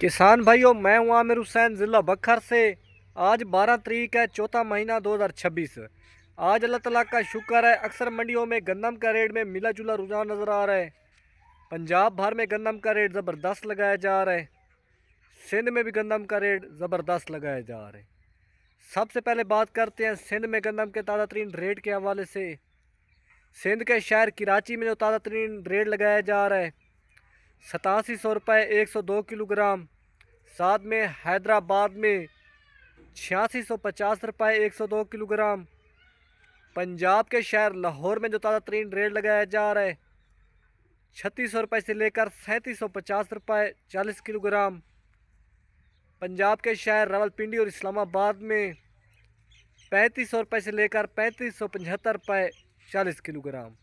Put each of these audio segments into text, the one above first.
किसान भाइयों, मैं हूं आमिर हुसैन, ज़िला बखर से। आज 12 तारीख है, चौथा महीना 2026। आज अल्लाह ताला का शुक्र है, अक्सर मंडियों में गंदम का रेट में मिला जुला रुझान नज़र आ रहा है। पंजाब भर में गंदम का रेट ज़बरदस्त लगाया जा रहा है। सिंध में भी गंदम का रेट ज़बरदस्त लगाया जा रहा है। सबसे पहले बात करते हैं सिंध में गंदम के ताज़ा तरीन रेट के हवाले से। सिंध के शहर कराची में जो ताज़ा तरीन रेट लगाया जा रहा है, 8700 रुपये 102 किलोग्राम। साथ में हैदराबाद में 8650 रुपये 102 किलोग्राम। पंजाब के शहर लाहौर में जो ताज़ा तरीन रेट लगाया जा रहा है, 3600 रुपये से लेकर 3750 रुपये 40 किलोग्राम। पंजाब के शहर रावलपिंडी और इस्लामाबाद में 3500 रुपये से लेकर 3575 रुपये 40 किलोग्राम।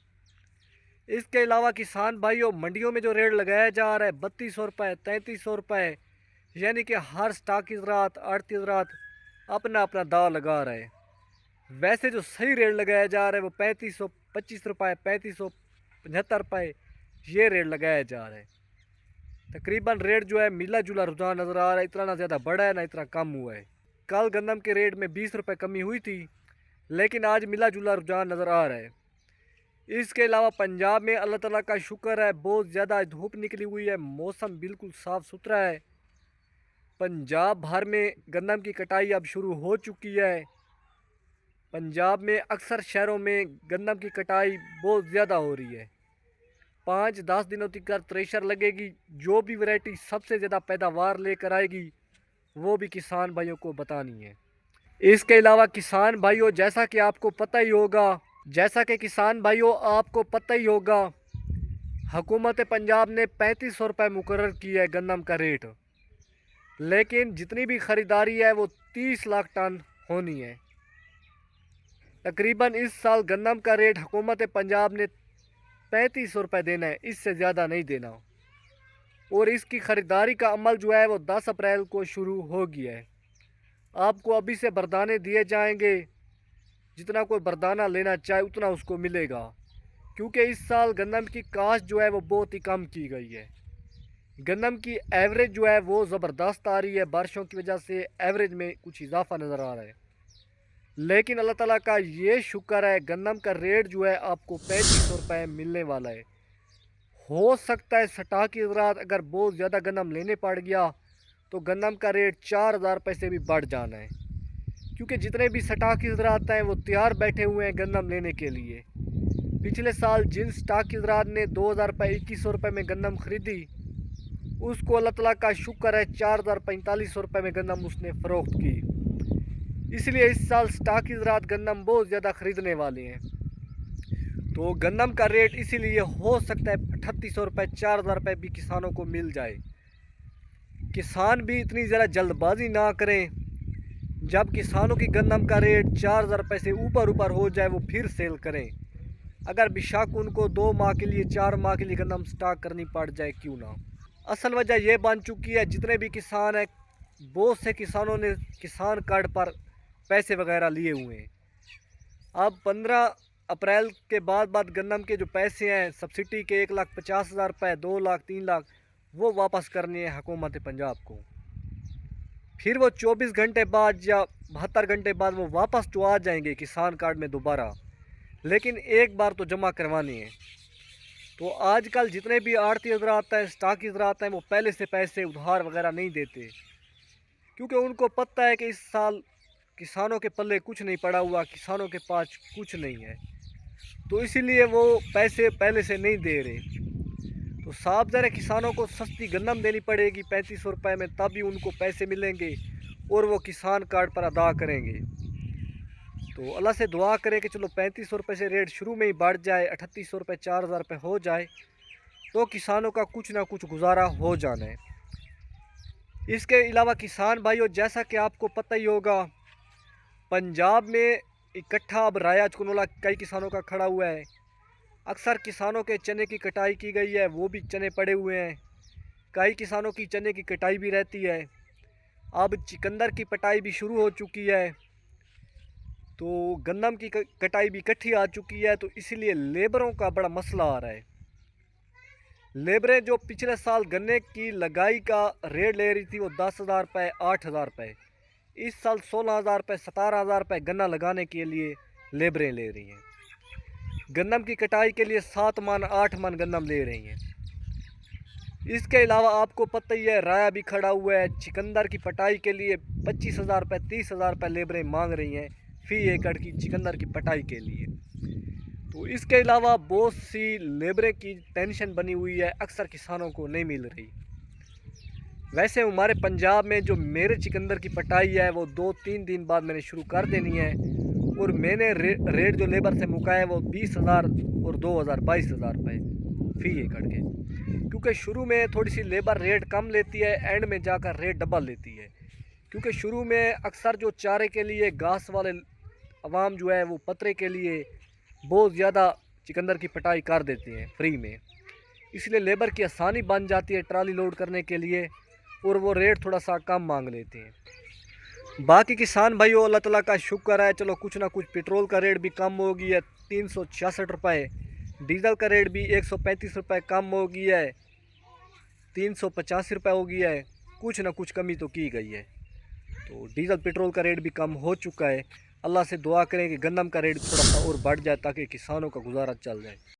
इसके अलावा किसान भाइयों, मंडियों में जो रेट लगाया जा रहा है 3200 रुपये 3300 रुपये, यानी कि हर स्टॉक की ज़रात आड़ती ज़रात अपना अपना दाव लगा रहा है। वैसे जो सही रेट लगाया जा रहा है वो 3525 रुपये 3575 रुपये ये रेट लगाया जा रहा है। तकरीबन रेट जो है मिला जुला रुझान नज़र आ रहा है, इतना ना ज़्यादा बढ़ा है ना इतना कम हुआ है। कल गंदम के रेट में 20 रुपये कमी हुई थी, लेकिन आज मिला जुला रुझान नज़र आ रहा है। इसके अलावा पंजाब में अल्लाह ताला का शुक्र है, बहुत ज़्यादा धूप निकली हुई है, मौसम बिल्कुल साफ़ सुथरा है। पंजाब भर में गंदम की कटाई अब शुरू हो चुकी है। पंजाब में अक्सर शहरों में गंदम की कटाई बहुत ज़्यादा हो रही है। 5-10 दिनों तक थ्रेशर लगेगी। जो भी वैरायटी सबसे ज़्यादा पैदावार लेकर आएगी वो भी किसान भाइयों को बतानी है। इसके अलावा किसान भाइयों, जैसा कि किसान भाइयों आपको पता ही होगा, हुकूमत पंजाब ने 3500 रुपये मुकर्रर किया है गंदम का रेट, लेकिन जितनी भी ख़रीदारी है वो 30 लाख टन होनी है। तकरीबन इस साल गंदम का रेट हुकूमत पंजाब ने 3500 रुपये देना है, इससे ज़्यादा नहीं देना। और इसकी ख़रीदारी का अमल जो है वो 10 अप्रैल को शुरू हो गया है। आपको अभी से बरदाने दिए जाएंगे, जितना कोई बरदाना लेना चाहे उतना उसको मिलेगा, क्योंकि इस साल गंदम की काश्त जो है वो बहुत ही कम की गई है। गंदम की एवरेज जो है वो ज़बरदस्त आ रही है, बारिशों की वजह से एवरेज में कुछ इजाफा नज़र आ रहा है। लेकिन अल्लाह ताला का ये शुक्र है, गंदम का रेट जो है आपको 3500 रुपये मिलने वाला है। हो सकता है स्टॉक की ज़रात अगर बहुत ज़्यादा गंदम लेने पड़ गया तो गंदम का रेट 4000 रुपये से भी बढ़ जाना है, क्योंकि जितने भी स्टॉक की ज़रात हैं वो तैयार बैठे हुए हैं गंदम लेने के लिए। पिछले साल जिन स्टॉक की ज़रात ने 2000 रुपये 2100 रुपये में गंदम ख़रीदी, उसको अल्लाह ताला का शुक्र है 4045 रुपये में गंदम उसने फ़रोख्त की। इसलिए इस साल स्टॉक की ज़रात गंदम बहुत ज़्यादा ख़रीदने वाले हैं। तो गंदम का रेट इसीलिए हो सकता है 3800 रुपये 4000 रुपये भी किसानों को मिल जाए। किसान भी इतनी ज़्यादा जल्दबाजी ना करें। जब किसानों की गंदम का रेट 4000 रुपये से ऊपर हो जाए वो फिर सेल करें। अगर बेशक उनको 2 माह के लिए 4 माह के लिए गंदम स्टॉक करनी पड़ जाए क्यों ना। असल वजह यह बन चुकी है, जितने भी किसान हैं, बहुत से किसानों ने किसान कार्ड पर पैसे वगैरह लिए हुए हैं। अब 15 अप्रैल के बाद गंदम के जो पैसे हैं सब्सिडी के 1,50,000 रुपये, 2 लाख 3 लाख वो वापस करने हैं हुकूमत पंजाब को। फिर वो 24 घंटे बाद या 72 घंटे बाद वो वापस तो आ जाएंगे किसान कार्ड में दोबारा, लेकिन एक बार तो जमा करवाने हैं। तो आजकल जितने भी आड़ती हज़रात हैं, स्टॉक की हज़रात हैं, वो पहले से पैसे उधार वगैरह नहीं देते, क्योंकि उनको पता है कि इस साल किसानों के पल्ले कुछ नहीं पड़ा हुआ, किसानों के पास कुछ नहीं है, तो इसीलिए वो पैसे पहले से नहीं दे रहे। तो साफ ज़रा किसानों को सस्ती गंदम देनी पड़ेगी 3500 रुपये में, तभी उनको पैसे मिलेंगे और वो किसान कार्ड पर अदा करेंगे। तो अल्लाह से दुआ करें कि चलो 3500 रुपये से रेट शुरू में ही बढ़ जाए, 3800 रुपये 4000 रुपये हो जाए, तो किसानों का कुछ ना कुछ गुजारा हो जाना है। इसके अलावा किसान भाइयों, जैसा कि आपको पता ही होगा, पंजाब में इकट्ठा अब राया चुनौला कई किसानों का खड़ा हुआ है। अक्सर किसानों के चने की कटाई की गई है, वो भी चने पड़े हुए हैं। कई किसानों की चने की कटाई भी रहती है। अब चिकंदर की कटाई भी शुरू हो चुकी है, तो गंदम की कटाई भी इकट्ठी आ चुकी है, तो इसीलिए लेबरों का बड़ा मसला आ रहा है। लेबरें जो पिछले साल गन्ने की लगाई का रेट ले रही थी वो 10,000 रुपये 8,000 रुपये, इस साल 16,000 रुपये 17,000 रुपये गन्ना लगाने के लिए लेबरें ले रही हैं। गन्नम की कटाई के लिए 7 मन 8 मन गन्नम ले रही हैं। इसके अलावा आपको पता ही है राया भी खड़ा हुआ है। चिकंदर की पटाई के लिए 25,000 रुपये 30,000 रुपये लेबरें मांग रही हैं फी एकड़ की चिकंदर की पटाई के लिए। तो इसके अलावा बहुत सी लेबरें की टेंशन बनी हुई है, अक्सर किसानों को नहीं मिल रही। वैसे हमारे पंजाब में जो मेरे चिकंदर की पटाई है वो 2-3 दिन बाद मैंने शुरू कर देनी है, और मैंने रेट जो लेबर से मुकाया है वो 20,000 और 2,000 22,000 रुपये फी एकड़ के, क्योंकि शुरू में थोड़ी सी लेबर रेट कम लेती है, एंड में जाकर रेट डबल लेती है। क्योंकि शुरू में अक्सर जो चारे के लिए घास वाले अवाम जो है वो पतरे के लिए बहुत ज़्यादा चिकंदर की पटाई कर देते हैं फ्री में, इसलिए लेबर की आसानी बन जाती है ट्राली लोड करने के लिए, और वो रेट थोड़ा सा कम मांग लेते हैं। बाकी किसान भाइयों अल्लाह ताला का शुक्र है, चलो कुछ ना कुछ पेट्रोल का रेट भी कम हो गई है 366 रुपये, डीजल का रेट भी 135 रुपये कम हो गया है, 385 रुपये हो गया है। कुछ ना कुछ कमी तो की गई है, तो डीजल पेट्रोल का रेट भी कम हो चुका है। अल्लाह से दुआ करें कि गन्नम का रेट थोड़ा सा और बढ़ जाए ताकि किसानों का गुजारा चल जाए।